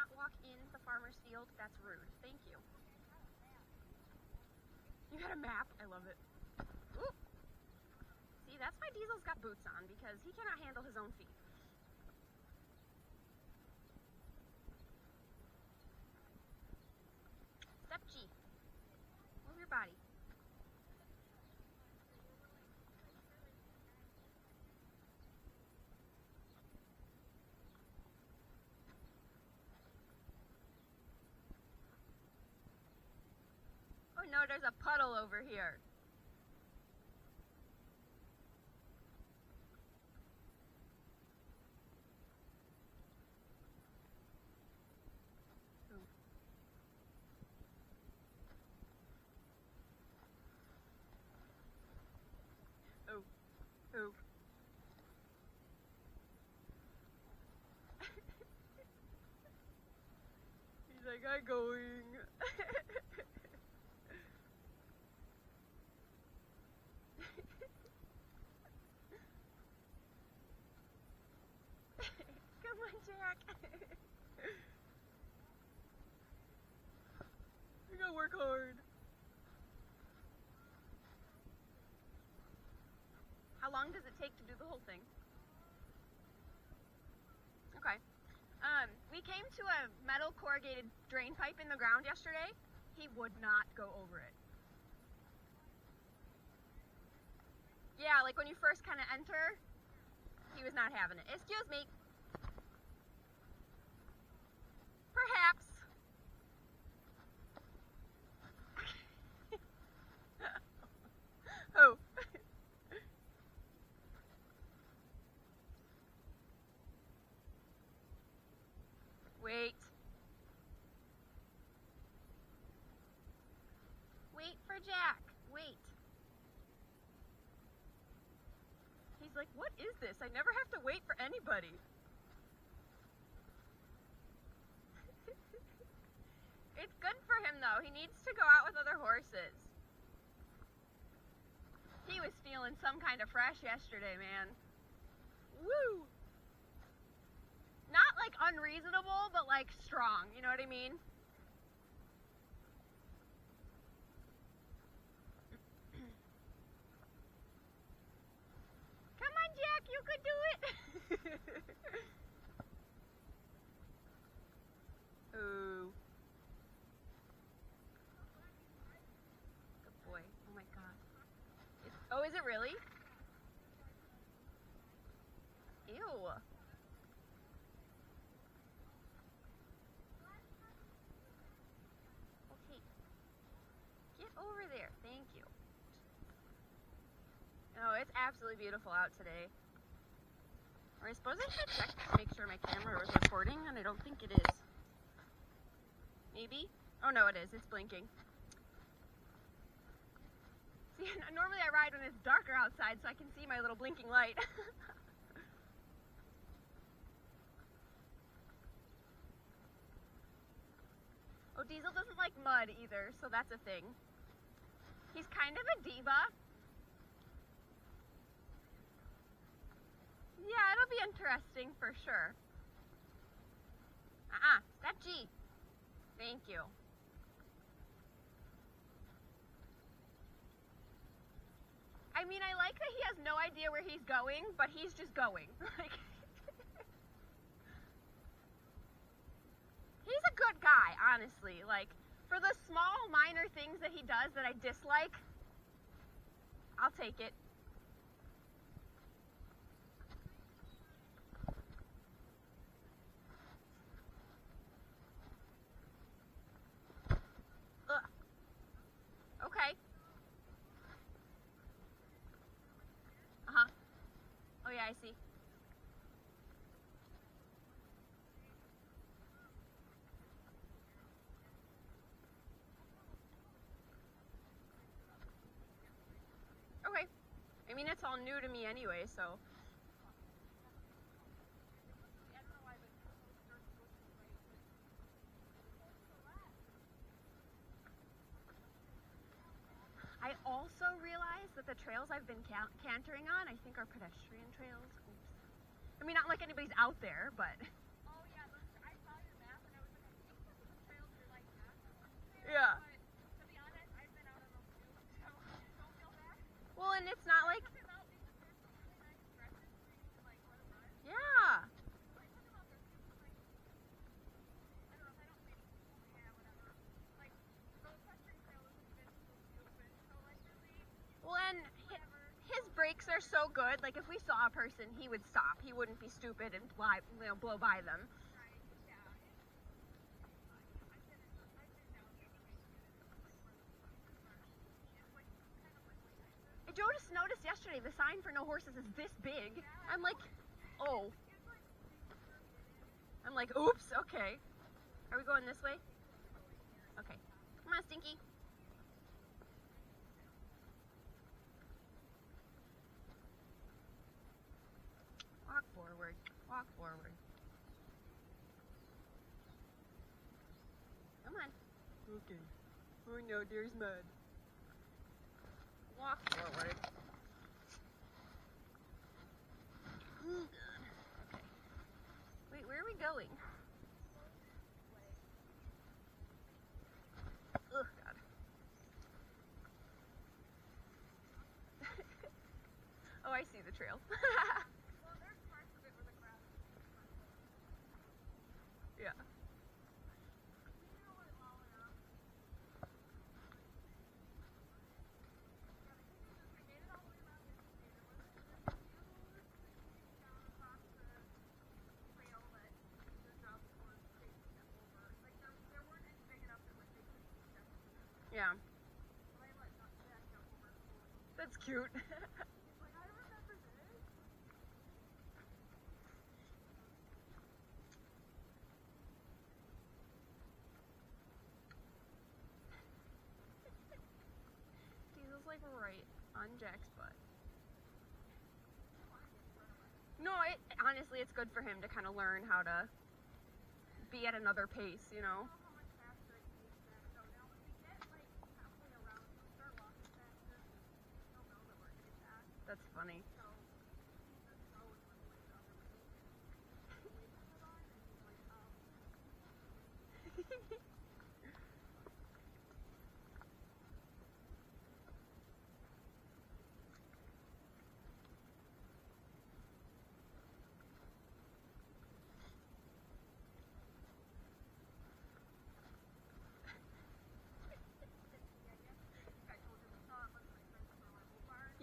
not walk in the farmer's field. That's rude. Thank you. You got a map? I love it. Ooh. See, that's why Diesel's got boots on, because he cannot handle his own feet. Step G. Move your body. Oh no, there's a puddle over here. Oh. Oh. He's like, I'm going. Come on, Jack. You gotta work hard. How long does it take to do the whole thing? Okay. We came to a metal corrugated drain pipe in the ground yesterday. He would not go over it. Yeah, like when you first kind of enter, he was not having it. Excuse me. Perhaps. Oh. Wait. Wait for Jack. Wait. He's like, what is this? I never have to wait for anybody. It's good for him though. He needs to go out with other horses. He was feeling some kind of fresh yesterday, man. Woo! Not like unreasonable, but like strong. You know what I mean? Come on, Jack, you could do it. Ooh. Good boy. Oh my god. Oh, is it really? Ew. Okay. Get over there. Thank you. Oh, it's absolutely beautiful out today. Or I suppose I should check to make sure my camera was recording, and I don't think it is. Maybe? Oh no, it is. It's blinking. See, normally I ride when it's darker outside so I can see my little blinking light. Oh, Diesel doesn't like mud either, so that's a thing. He's kind of a diva. Yeah, it'll be interesting for sure. Step G. Thank you. I mean, I like that he has no idea where he's going, but he's just going. Like, he's a good guy, honestly. Like, for the small, minor things that he does that I dislike, I'll take it. Ugh. Okay. Uh-huh. Oh yeah, I see. Okay. I mean, it's all new to me anyway, so. I also realized that the trails I've been cantering on, I think, are pedestrian trails. Oops. I mean, not like anybody's out there, but. Oh yeah, I saw your map and I was so good. Like if we saw a person, he would stop. He wouldn't be stupid and blow by them. Joe just noticed yesterday the sign for no horses is this big. I'm like, oh. I'm like, oops, okay. Are we going this way? Okay. Come on, Stinky. Walk forward. Walk forward. Come on. Okay. Oh no, there's mud. Walk forward. Okay. Wait, where are we going? Oh, God. Oh, I see the trail. Well, there's parts of it where the grass is Yeah. Yeah. That's cute. Diesel's like right on Jack's butt. No, honestly, it's good for him to kind of learn how to be at another pace, you know? That's funny.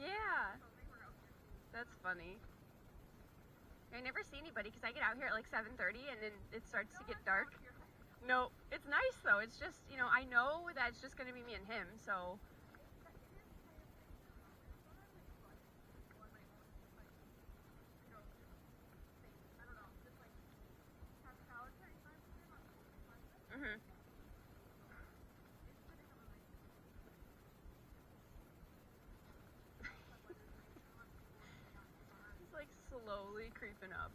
Yeah. That's funny. I never see anybody because I get out here at like 7:30 and then it starts to get dark. No, it's nice though. It's just, you know, I know that it's just going to be me and him, so. Mhm. He's like slowly creeping up.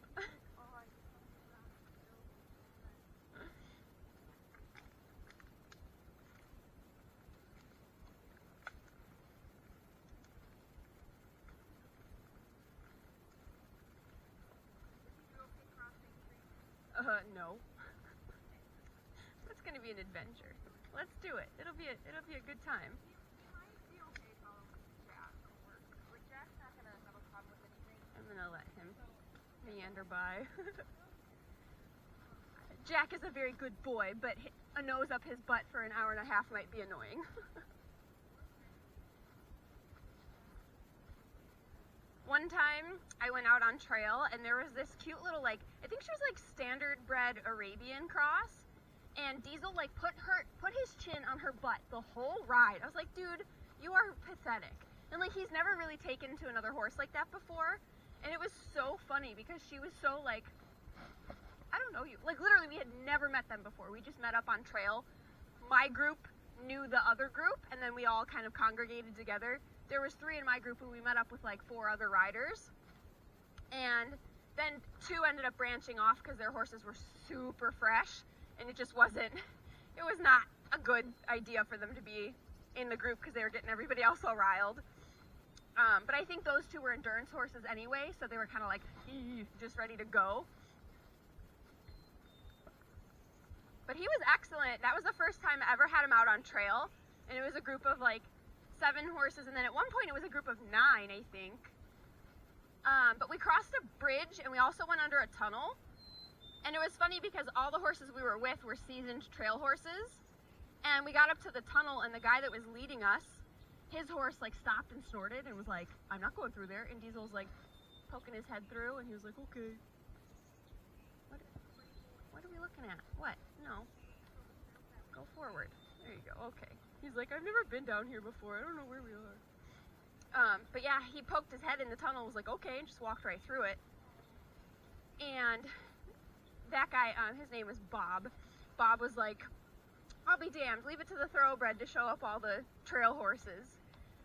No. That's gonna be an adventure. Let's do it. It'll be a good time. I'm gonna let him meander by. Jack is a very good boy, but a nose up his butt for an hour and a half might be annoying. One time I went out on trail and there was this cute little, like, I think she was like standard bred Arabian cross, and Diesel like put his chin on her butt the whole ride. I was like, dude, you are pathetic. And like he's never really taken to another horse like that before, and it was so funny because she was so like, I don't know you. Like literally we had never met them before. We just met up on trail. My group knew the other group and then we all kind of congregated together. There was 3 in my group and we met up with like 4 other riders. And then 2 ended up branching off because their horses were super fresh and it just wasn't, it was not a good idea for them to be in the group because they were getting everybody else all riled. But I think those 2 were endurance horses anyway, so they were kind of like, just ready to go. But he was excellent. That was the first time I ever had him out on trail, and it was a group of like 7 horses, and then at one point it was a group of 9, I think. But we crossed a bridge, and we also went under a tunnel, and it was funny because all the horses we were with were seasoned trail horses, and we got up to the tunnel, and the guy that was leading us, his horse like stopped and snorted and was like, I'm not going through there. And Diesel's like poking his head through, and he was like, okay. What are we looking at? What? No. Go forward. There you go. Okay. He's like, I've never been down here before. I don't know where we are. But yeah, he poked his head in the tunnel and was like, okay, and just walked right through it. And that guy, his name was Bob. Bob was like, I'll be damned, leave it to the thoroughbred to show up all the trail horses.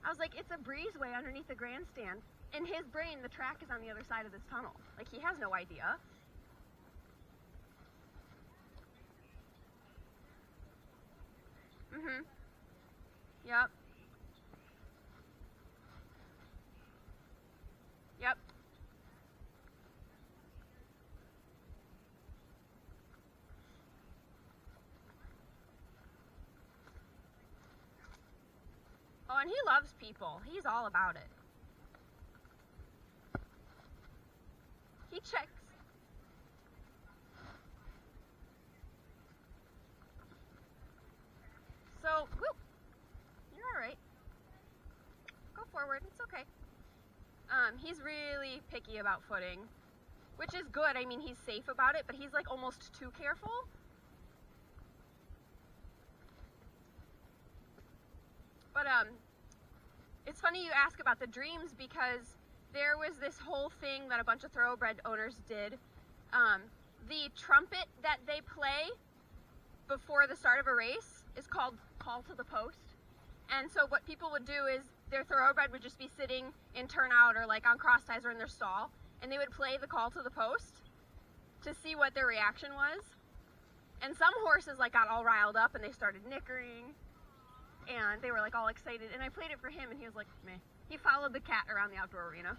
I was like, it's a breezeway underneath the grandstand. In his brain, the track is on the other side of this tunnel. Like, he has no idea. Mm-hmm. Yep. Yep. Oh, and he loves people. He's all about it. He checks. So, whoop. You're all right. Go forward. It's okay. He's really picky about footing, which is good. I mean, he's safe about it, but he's like almost too careful. But it's funny you ask about the dreams, because there was this whole thing that a bunch of thoroughbred owners did. The trumpet that they play before the start of a race is called call to the post. And so what people would do is their thoroughbred would just be sitting in turnout or like on cross ties or in their stall, and they would play the call to the post to see what their reaction was. And some horses like got all riled up and they started nickering, and they were like all excited, and I played it for him and he was like, meh. He followed the cat around the outdoor arena.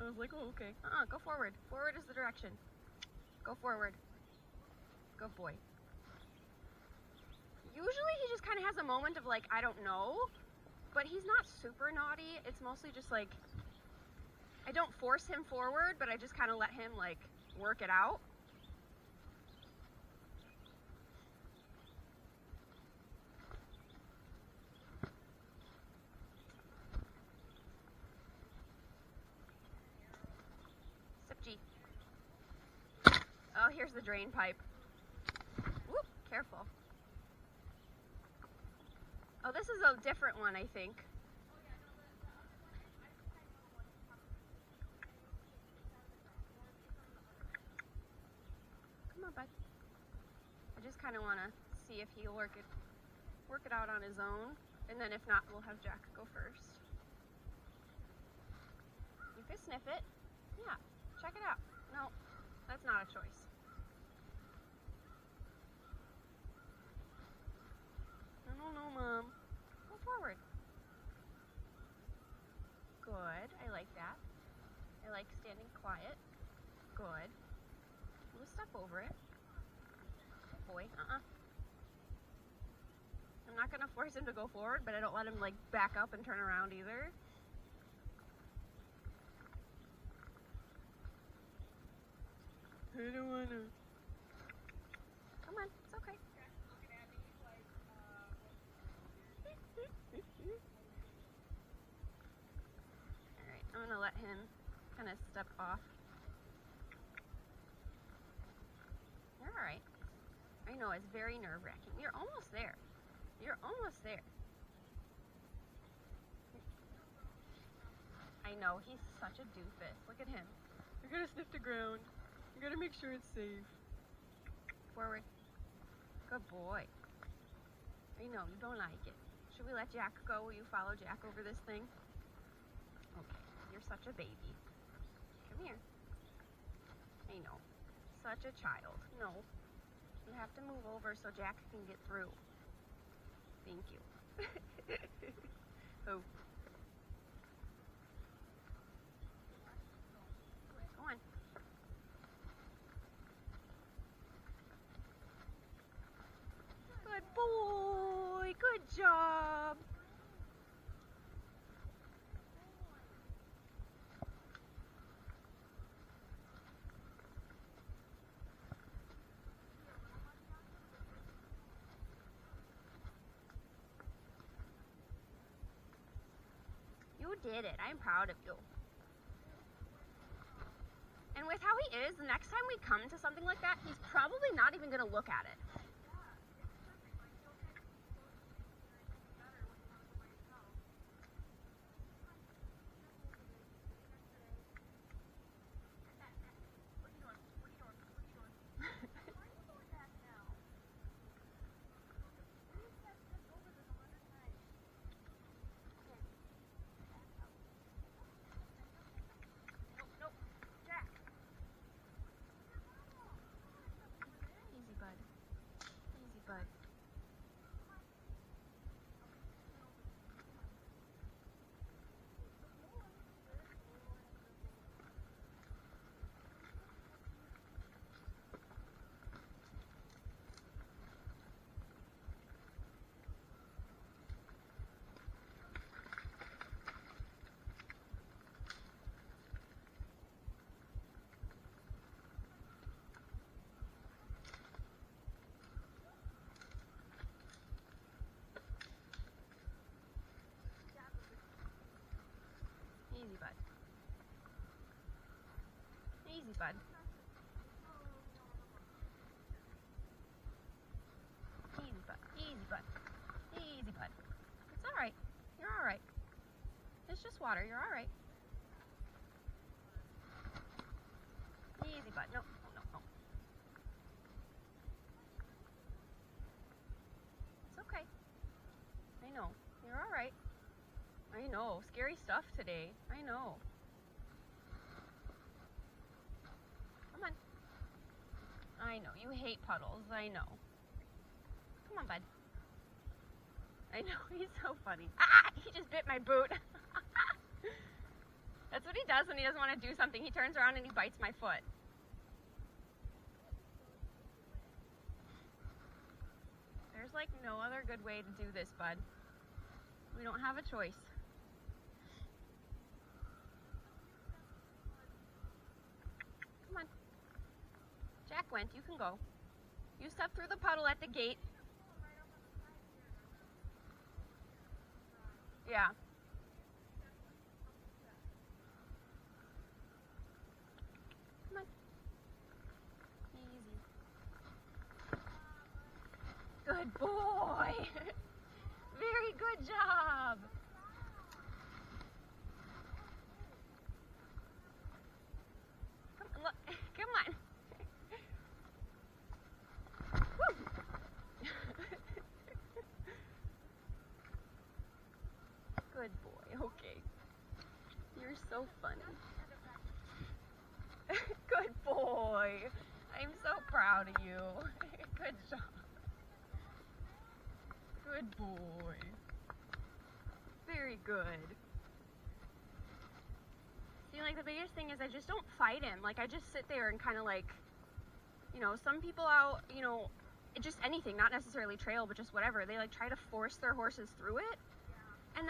I was like, oh, okay. Go forward. Forward is the direction. Go forward. Good boy. Usually he just kind of has a moment of like, I don't know, but he's not super naughty. It's mostly just like, I don't force him forward, but I just kind of let him like work it out. Sip G. Oh, here's the drain pipe. Whoop, careful. Oh, this is a different one, I think. Come on, bud. I just kind of want to see if he'll work it out on his own, and then if not, we'll have Jack go first. You can sniff it. Yeah, check it out. No, that's not a choice. No, Mom. Go forward. Good. I like that. I like standing quiet. Good. We'll step over it. Good boy. I'm not going to force him to go forward, but I don't let him, like, back up and turn around either. I don't want to. Come on. It's okay. Alright, I'm gonna let him kind of step off. You're alright. I know, it's very nerve-wracking. You're almost there. You're almost there. I know, he's such a doofus. Look at him. You're gonna sniff the ground. You gotta make sure it's safe. Forward. Good boy. I know, you don't like it. Should we let Jack go? Will you follow Jack over this thing? Okay, you're such a baby. Come here. I know. Such a child. No. You have to move over so Jack can get through. Thank you. Oh. Go on. Good boy. Good job. did it. I'm proud of you. And with how he is, the next time we come to something like that, he's probably not even going to look at it. Easy, bud. Easy, bud. Easy, bud. Easy, bud. Easy, bud. Easy, bud. Easy, bud. It's all right. You're all right. It's just water. You're all right. Easy, bud. No, no, no. It's okay. I know. You're all right. I know. Scary stuff today. I know. Come on. I know. You hate puddles. I know. Come on, bud. I know. He's so funny. Ah! He just bit my boot. That's what he does when he doesn't want to do something. He turns around and he bites my foot. There's like no other good way to do this, bud. We don't have a choice. Come on. Jack went. You can go. You step through the puddle at the gate. Yeah. Come on. Easy. Good boy. Very good job. Come on, look. Come on. Good boy. Okay. You're so funny. Good boy. I'm so proud of you. Good job. Good boy. Very good. See, like, the biggest thing is I just don't fight him. Like, I just sit there and kind of like, you know, some people out, you know, just anything, not necessarily trail, but just whatever. They like try to force their horses through it. And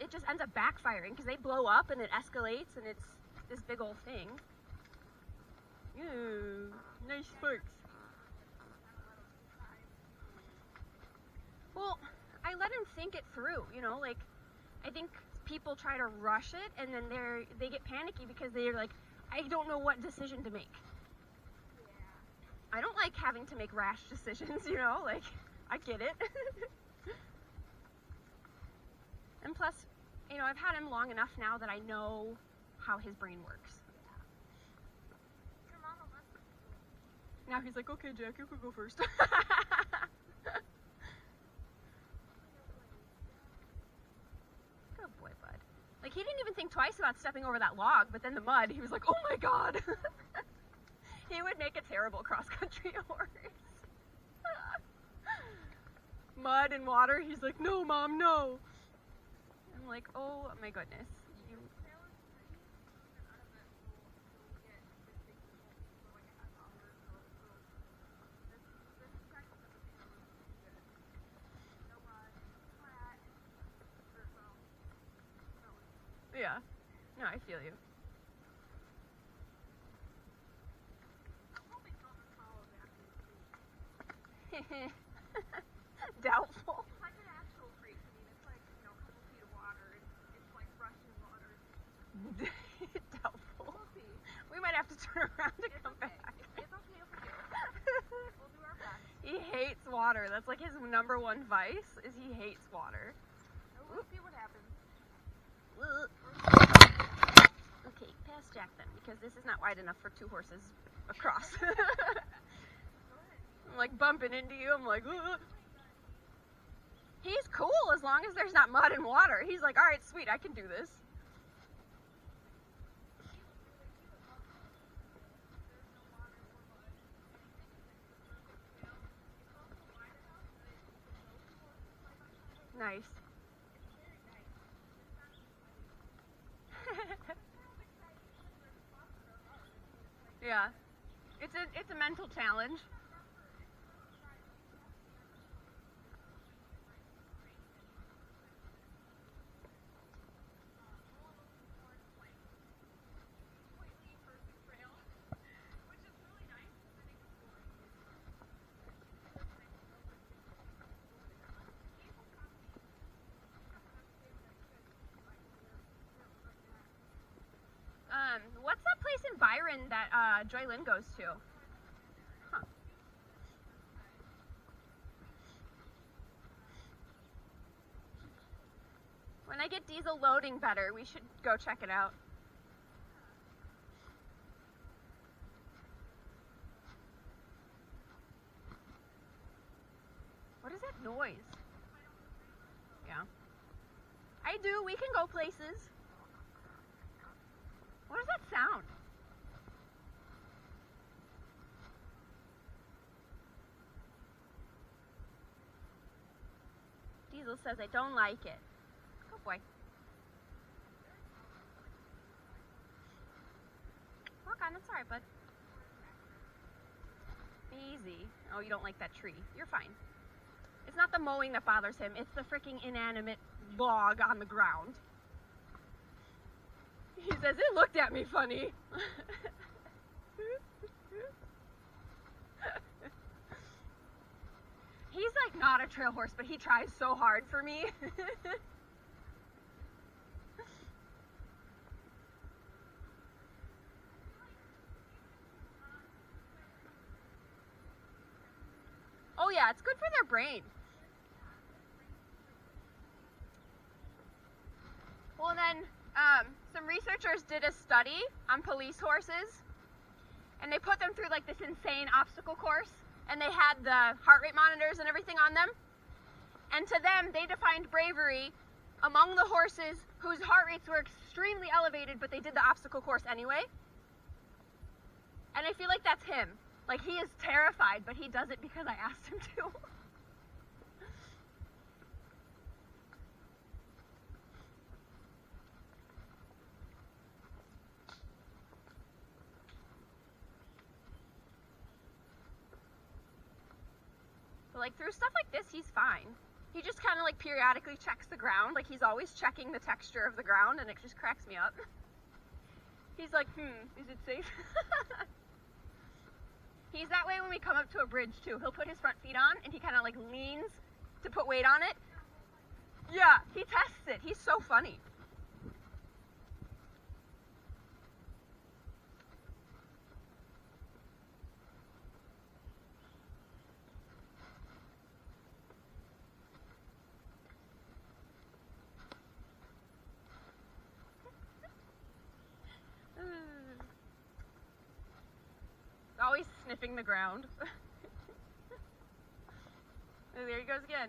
it just ends up backfiring because they blow up and it escalates and it's this big old thing. Ooh, nice sparks. Well, I let him think it through, you know, like, I think people try to rush it and then they get panicky because they're like, I don't know what decision to make. I don't like having to make rash decisions, you know, like, I get it. And plus, you know, I've had him long enough now that I know how his brain works. Now he's like, okay, Jack, you could go first. Good boy, bud. Like, he didn't even think twice about stepping over that log, but then the mud, he was like, oh my god. He would make a terrible cross-country horse. Mud and water, he's like, no, Mom, no. I'm like, oh my goodness. Yeah. No, I feel you. Doubtful. It's like an actual creek. I mean, it's like, you know, a couple feet of water. It's like rushing Doubtful. We might have to turn around and come back. It's okay if we do. We'll do our best. He hates water. That's like his number one vice, is he hates water. We'll see what happens. Okay, pass Jack then, because this is not wide enough for two horses across. I'm like bumping into you. I'm like, ugh. He's cool as long as there's not mud and water. He's like, all right, sweet, I can do this. Nice. Yeah. It's a mental challenge. What's that place in Byron that Joy Lynn goes to? Huh. When I get diesel loading better, we should go check it out. What is that noise? Yeah. I do. We can go places. What does that sound? Diesel says I don't like it. Oh boy. Walk on, it's alright, bud. Easy. Oh, you don't like that tree. You're fine. It's not the mowing that bothers him, it's the freaking inanimate log on the ground. He says, it looked at me funny. He's like not a trail horse, but he tries so hard for me. Oh yeah, it's good for their brain. Well, and then some researchers did a study on police horses, and they put them through like this insane obstacle course, and they had the heart rate monitors and everything on them. And to them, they defined bravery among the horses whose heart rates were extremely elevated, but they did the obstacle course anyway. And I feel like that's him. Like, he is terrified, but he does it because I asked him to. But like through stuff like this, he's fine. He just kind of like periodically checks the ground. Like, he's always checking the texture of the ground, and it just cracks me up. He's like, is it safe? He's that way when we come up to a bridge too. He'll put his front feet on, and he kind of like leans to put weight on it. Yeah, he tests it. He's so funny. Always sniffing the ground. Oh, there he goes again.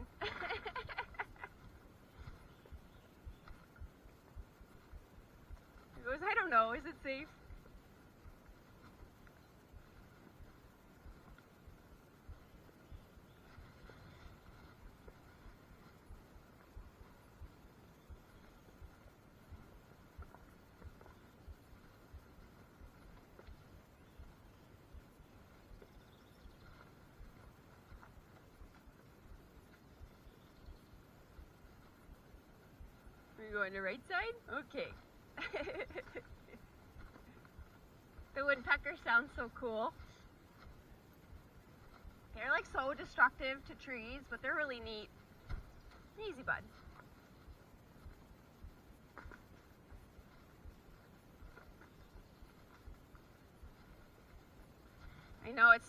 He goes, I don't know, is it safe? Are you going to right side? Okay. The woodpecker sounds so cool. They're like so destructive to trees, but they're really neat. Easy, bud. I know it's